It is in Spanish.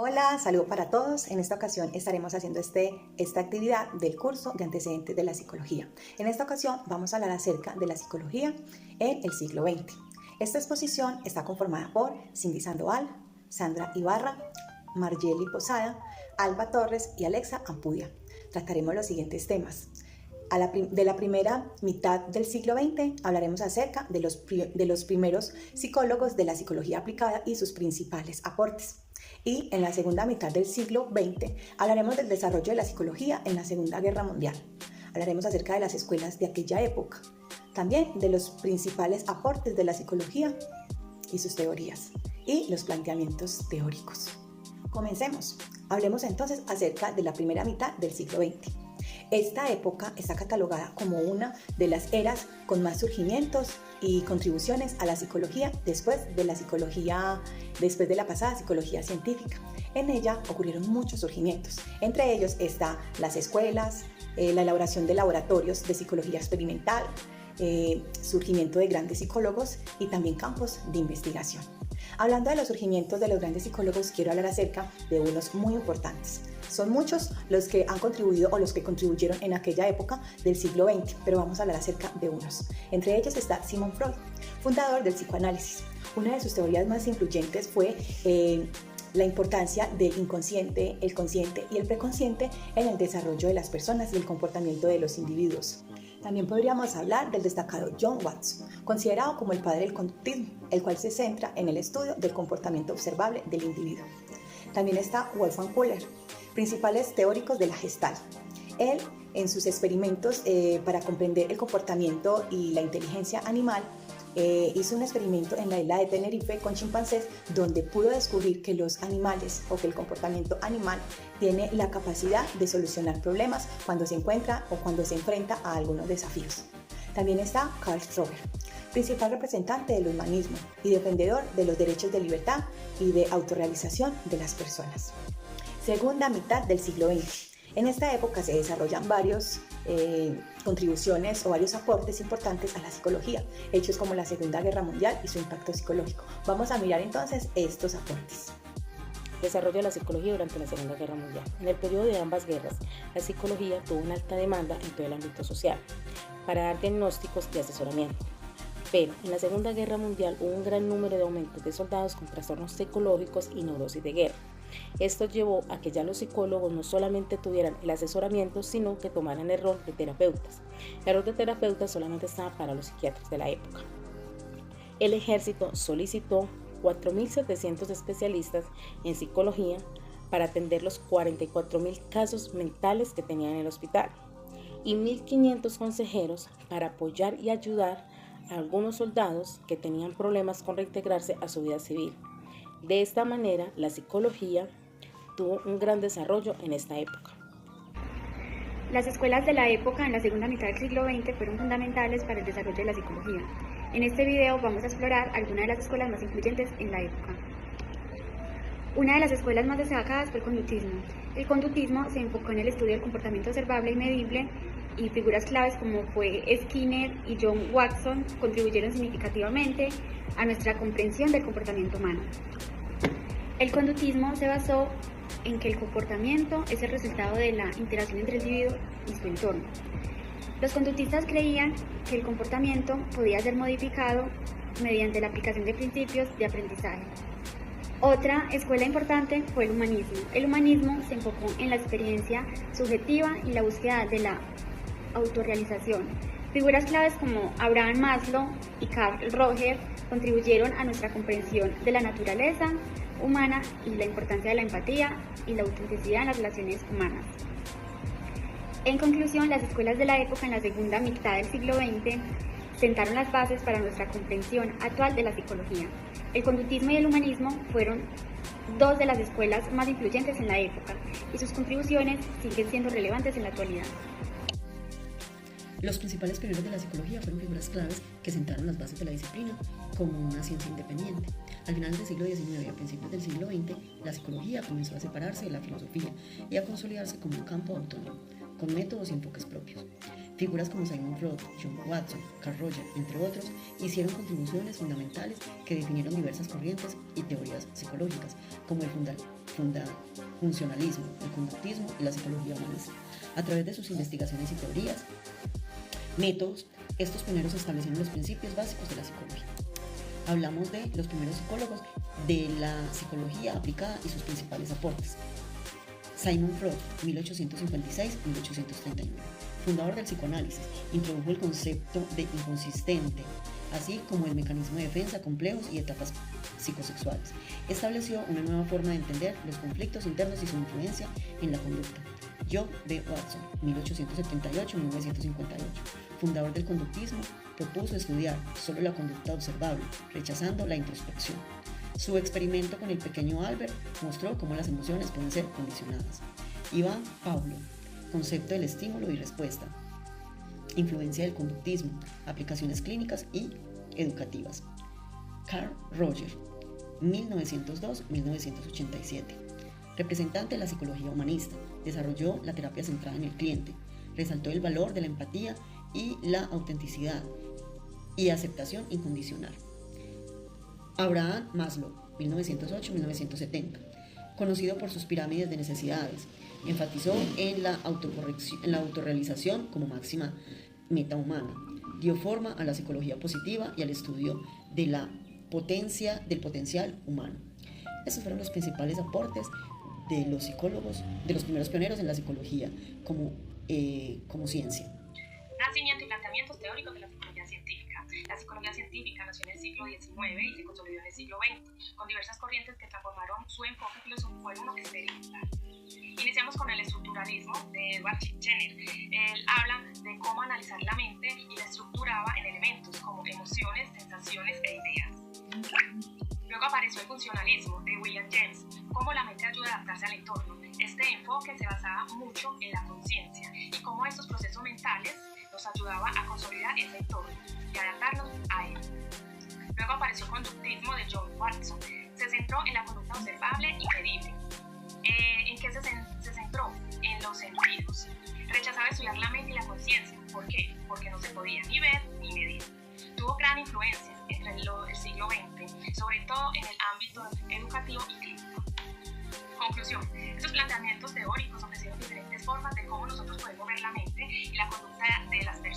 Hola, saludo para todos. En esta ocasión estaremos haciendo esta actividad del curso de antecedentes de la psicología. En esta ocasión vamos a hablar acerca de la psicología en el siglo XX. Esta exposición está conformada por Cindy Sandoval, Sandra Ibarra, Margeli Posada, Alba Torres y Alexa Ampudia. Trataremos los siguientes temas. De la primera mitad del siglo XX hablaremos acerca de los primeros psicólogos de la psicología aplicada y sus principales aportes. Y en la segunda mitad del siglo XX hablaremos del desarrollo de la psicología en la Segunda Guerra Mundial. Hablaremos acerca de las escuelas de aquella época, también de los principales aportes de la psicología y sus teorías y los planteamientos teóricos. Comencemos. Hablemos entonces acerca de la primera mitad del siglo XX. Esta época está catalogada como una de las eras con más surgimientos y contribuciones a la psicología después de la pasada psicología científica. En ella ocurrieron muchos surgimientos. Entre ellos están las escuelas, la elaboración de laboratorios de psicología experimental, surgimiento de grandes psicólogos y también campos de investigación. Hablando de los surgimientos de los grandes psicólogos, quiero hablar acerca de unos muy importantes. Son muchos los que han contribuido o los que contribuyeron en aquella época del siglo XX, pero vamos a hablar acerca de unos. Entre ellos está Sigmund Freud, fundador del psicoanálisis. Una de sus teorías más influyentes fue la importancia del inconsciente, el consciente y el preconsciente en el desarrollo de las personas y el comportamiento de los individuos. También podríamos hablar del destacado John Watson, considerado como el padre del conductismo, el cual se centra en el estudio del comportamiento observable del individuo. También está Wolfgang Köhler, principales teóricos de la Gestalt. Él, en sus experimentos para comprender el comportamiento y la inteligencia animal, hizo un experimento en la isla de Tenerife con chimpancés donde pudo descubrir que los animales o que el comportamiento animal tiene la capacidad de solucionar problemas cuando se encuentra o cuando se enfrenta a algunos desafíos. También está Karl Strobel, principal representante del humanismo y defensor de los derechos de libertad y de autorrealización de las personas. Segunda mitad del siglo XX. En esta época se desarrollan varias contribuciones o varios aportes importantes a la psicología, hechos como la Segunda Guerra Mundial y su impacto psicológico. Vamos a mirar entonces estos aportes. Desarrollo de la psicología durante la Segunda Guerra Mundial. En el periodo de ambas guerras, la psicología tuvo una alta demanda en todo el ámbito social para dar diagnósticos y asesoramiento. Pero en la Segunda Guerra Mundial hubo un gran número de aumentos de soldados con trastornos psicológicos y neurosis de guerra. Esto llevó a que ya los psicólogos no solamente tuvieran el asesoramiento, sino que tomaran el rol de terapeutas. El rol de terapeutas solamente estaba para los psiquiatras de la época. El ejército solicitó 4.700 especialistas en psicología para atender los 44.000 casos mentales que tenían en el hospital y 1.500 consejeros para apoyar y ayudar a algunos soldados que tenían problemas con reintegrarse a su vida civil. De esta manera, la psicología tuvo un gran desarrollo en esta época. Las escuelas de la época en la segunda mitad del siglo XX fueron fundamentales para el desarrollo de la psicología. En este video vamos a explorar algunas de las escuelas más influyentes en la época. Una de las escuelas más destacadas fue el conductismo. El conductismo se enfocó en el estudio del comportamiento observable y medible, y figuras claves como fue Skinner y John Watson contribuyeron significativamente a nuestra comprensión del comportamiento humano. El conductismo se basó en que el comportamiento es el resultado de la interacción entre el individuo y su entorno. Los conductistas creían que el comportamiento podía ser modificado mediante la aplicación de principios de aprendizaje. Otra escuela importante fue el humanismo. El humanismo se enfocó en la experiencia subjetiva y la búsqueda de la autorrealización. Figuras claves como Abraham Maslow y Carl Rogers contribuyeron a nuestra comprensión de la naturaleza humana y la importancia de la empatía y la autenticidad en las relaciones humanas. En conclusión, las escuelas de la época en la segunda mitad del siglo XX sentaron las bases para nuestra comprensión actual de la psicología. El conductismo y el humanismo fueron dos de las escuelas más influyentes en la época y sus contribuciones siguen siendo relevantes en la actualidad. Los principales pioneros de la psicología fueron figuras claves que sentaron las bases de la disciplina como una ciencia independiente. Al final del siglo XIX y a principios del siglo XX, la psicología comenzó a separarse de la filosofía y a consolidarse como un campo autónomo, con métodos y enfoques propios. Figuras como Sigmund Freud, John Watson, Carl Rogers, entre otros, hicieron contribuciones fundamentales que definieron diversas corrientes y teorías psicológicas, como el funcionalismo, el conductismo y la psicología humanista. A través de sus investigaciones y teorías, métodos, estos pioneros establecieron los principios básicos de la psicología. Hablamos de los primeros psicólogos, de la psicología aplicada y sus principales aportes. Sigmund Freud, 1856-1839, fundador del psicoanálisis, introdujo el concepto de inconsistente, así como el mecanismo de defensa, complejos y etapas psicosexuales. Estableció una nueva forma de entender los conflictos internos y su influencia en la conducta. John B. Watson, 1878-1958, fundador del conductismo, propuso estudiar solo la conducta observable, rechazando la introspección. Su experimento con el pequeño Albert mostró cómo las emociones pueden ser condicionadas. Iván Pavlov, concepto del estímulo y respuesta, influencia del conductismo, aplicaciones clínicas y educativas. Carl Rogers, 1902-1987, representante de la psicología humanista, desarrolló la terapia centrada en el cliente, resaltó el valor de la empatía y la autenticidad y aceptación incondicional. Abraham Maslow, 1908-1970, conocido por sus pirámides de necesidades, enfatizó en la autorrealización como máxima meta humana, dio forma a la psicología positiva y al estudio de del potencial humano. Estos fueron los principales aportes de los psicólogos, de los primeros pioneros en la psicología como ciencia. Nacimiento y planteamientos teóricos de la psicología científica. La psicología científica nació en el siglo XIX y se consolidó en el siglo XX, con diversas corrientes que transformaron su enfoque filosófico en uno experimental. Iniciamos con el estructuralismo de Edward Jenner. Él habla de cómo analizar la mente y la estructuraba en elementos como emociones, sensaciones e ideas. Luego apareció el funcionalismo de William James, cómo la mente ayuda a adaptarse al entorno. Este enfoque se basaba mucho en la conciencia y cómo estos procesos mentales nos ayudaban a consolidar ese entorno y adaptarnos a él. Luego apareció el conductismo de John Watson. Se centró en la conducta observable y medible. ¿En qué se centró? En los sentidos. Rechazaba estudiar la mente y la conciencia. ¿Por qué? Porque no se podía ni ver ni medir. Tuvo gran influencia entre el siglo XX, sobre todo en el ámbito educativo y clínico. Conclusión. Estos planteamientos teóricos ofrecieron diferentes formas de cómo nosotros podemos ver la mente y la conducta de las personas